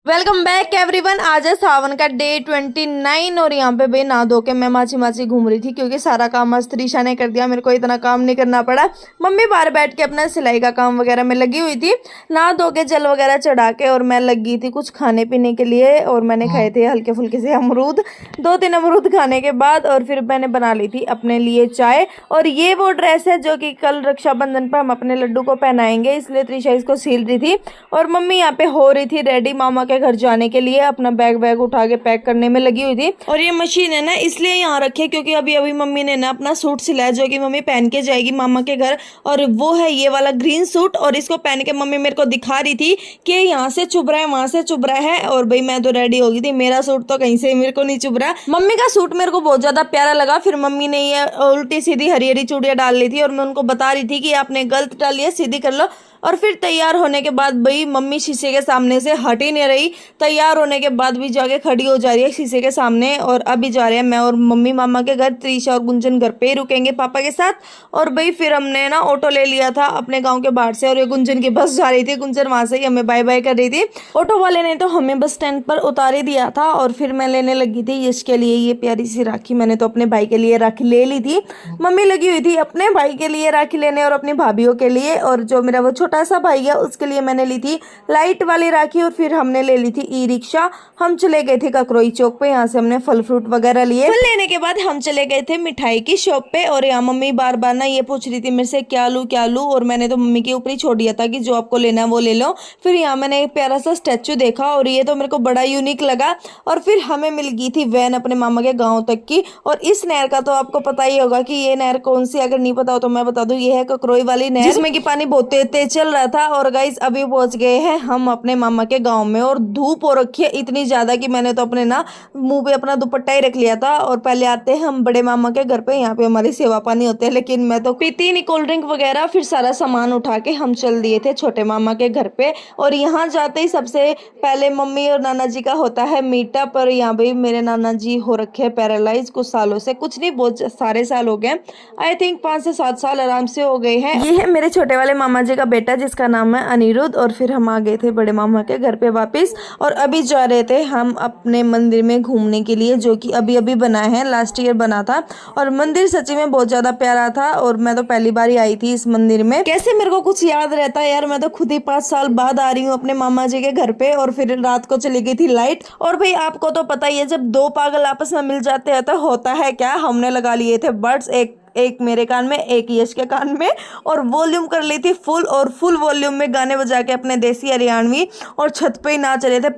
Welcome back everyone. आज है सावन का डे 29 और यहाँ पे भाई नहा धो के मैं माची माची घूम रही थी क्योंकि सारा काम आज त्रिशा ने कर दिया। मेरे को इतना काम नहीं करना पड़ा। मम्मी बाहर बैठ के अपना सिलाई का काम वगैरह में लगी हुई थी। नहा धो के जल वगैरह चढ़ा के और मैं लगी थी कुछ खाने पीने के लिए। और मैंने खाए थे हल्के फुल्के से अमरूद, 2-3 अमरूद खाने के बाद और फिर मैंने बना ली थी अपने लिए चाय। और ये वो ड्रेस है जो कि कल रक्षाबंधन पर हम अपने लड्डू को पहनाएंगे, इसलिए त्रिशा इसको सील रही थी। और मम्मी यहाँ पे हो रही थी रेडी मामा के घर जाने के लिए, अपना बैग उठा के पैक करने में लगी हुई थी। और ये मशीन है ना इसलिए यहाँ रखी है क्योंकि अभी अभी मम्मी ने ना अपना सूट सिलाया जो कि मम्मी पहन के जाएगी मामा के घर। और वो है ये वाला ग्रीन सूट और इसको पहन के मम्मी मेरे को दिखा रही थी कि यहाँ से चुभ रहा है वहां से चुभ रहा है। और भाई मैं तो रेडी हो गई थी, मेरा सूट तो कहीं से मेरे को नहीं चुभ रहा। मम्मी का सूट मेरे को बहुत ज्यादा प्यारा लगा। फिर मम्मी ने ये उल्टी सीधी हरी हरी चूड़ियां डाल ली थी और मैं उनको बता रही थी कि आपने गलत डाली है, सीधी कर लो। और फिर तैयार होने के बाद भाई मम्मी शीशे के सामने से हट ही नहीं रही। तैयार होने के बाद भी जाके खड़ी हो जा रही है शीशे के सामने। और अभी जा रहे हैं मैं और मम्मी मामा के घर। त्रिशा और गुंजन घर पे ही रुकेंगे पापा के साथ। और भाई फिर हमने ना ऑटो ले लिया था अपने गांव के बाहर से और ये गुंजन की बस जा रही थी। गुंजन वहां से ही हमें बाय बाय कर रही थी। ऑटो वाले ने तो हमें बस स्टैंड पर उतार ही दिया था। और फिर मैं लेने लगी थी इसके लिए ये प्यारी सी राखी। मैंने तो अपने भाई के लिए राखी ले ली थी। मम्मी लगी हुई थी अपने भाई के लिए राखी लेने और अपनी भाभीियों के लिए। और जो मेरा वो छोटा सा भाई है उसके लिए मैंने ली थी लाइट वाली राखी। और फिर हमने ले ली थी ई रिक्शा। हम चले गए थे ककरोई चौक पे, यहाँ से हमने फल फ्रूट वगैरह लिए। फल लेने के बाद हम चले गए थे मिठाई की शॉप पे। और यहाँ मम्मी बार बार ना ये पूछ रही थी मेरे से क्या लूं। और मैंने तो मम्मी के ऊपर ही छोड़ दिया था कि जो आपको लेना है वो ले लो। फिर यहाँ मैंने एक प्यारा सा स्टैचू देखा और ये तो मेरे को बड़ा यूनिक लगा। और फिर हमें मिल गई थी वैन अपने मामा के गाँव तक की। और इस नहर का तो आपको पता ही होगा कि ये नहर कौन सी, अगर नहीं पता हो तो मैं बता दूं, ये है ककरोई वाली नहर जिसमें कि पानी बहुत तेज चल रहा था। और गाइस अभी पहुंच गए हैं हम अपने मामा के गांव में। और धूप हो रखी है इतनी ज्यादा कि मैंने तो अपने ना मुंह पे अपना दुपट्टा ही रख लिया था। और पहले आते हैं हम बड़े मामा के घर पे, यहाँ पे हमारी सेवा पानी होते हैं लेकिन मैं तो पीती नहीं कोल्ड ड्रिंक वगैरह। फिर सारा सामान उठा के हम चल दिए थे छोटे मामा के घर पे। और यहाँ जाते ही सबसे पहले मम्मी और नाना जी का होता है मीटअप। पर यहाँ भाई मेरे नाना जी हो रखे हैं पैरालाइज कुछ सालों से, कुछ नहीं बहुत सारे साल हो गए, आई थिंक 5 से 7 साल आराम से हो गए हैं। ये है मेरे छोटे वाले मामा जी का बेटा जिसका नाम है अनिरुद्ध। और फिर हम आ गए थे बड़े मामा के घर पे वापस। और अभी जा रहे थे हम अपने मंदिर में घूमने के लिए जो कि अभी अभी बना है, लास्ट ईयर बना था। और मंदिर सच्ची में बहुत ज्यादा प्यारा था। और मैं तो पहली बार ही आई थी इस मंदिर में। कैसे मेरे को कुछ याद रहता है यार, मैं तो खुद ही 5 साल बाद आ रही हूँ अपने मामा जी के घर पे। और फिर रात को चली गई थी लाइट। और भाई आपको तो पता ही है जब दो पागल आपस में मिल जाते हैं तो होता है क्या, हमने लगा लिए थे बर्ड्स, एक मेरे कान में एक यश के कान में। और वॉल्यूम कर ली थी फुल और फुल वॉल्यूम में गाने बजा के अपने देसी हरियाणवी। और छत पे ही नाच रहे थे।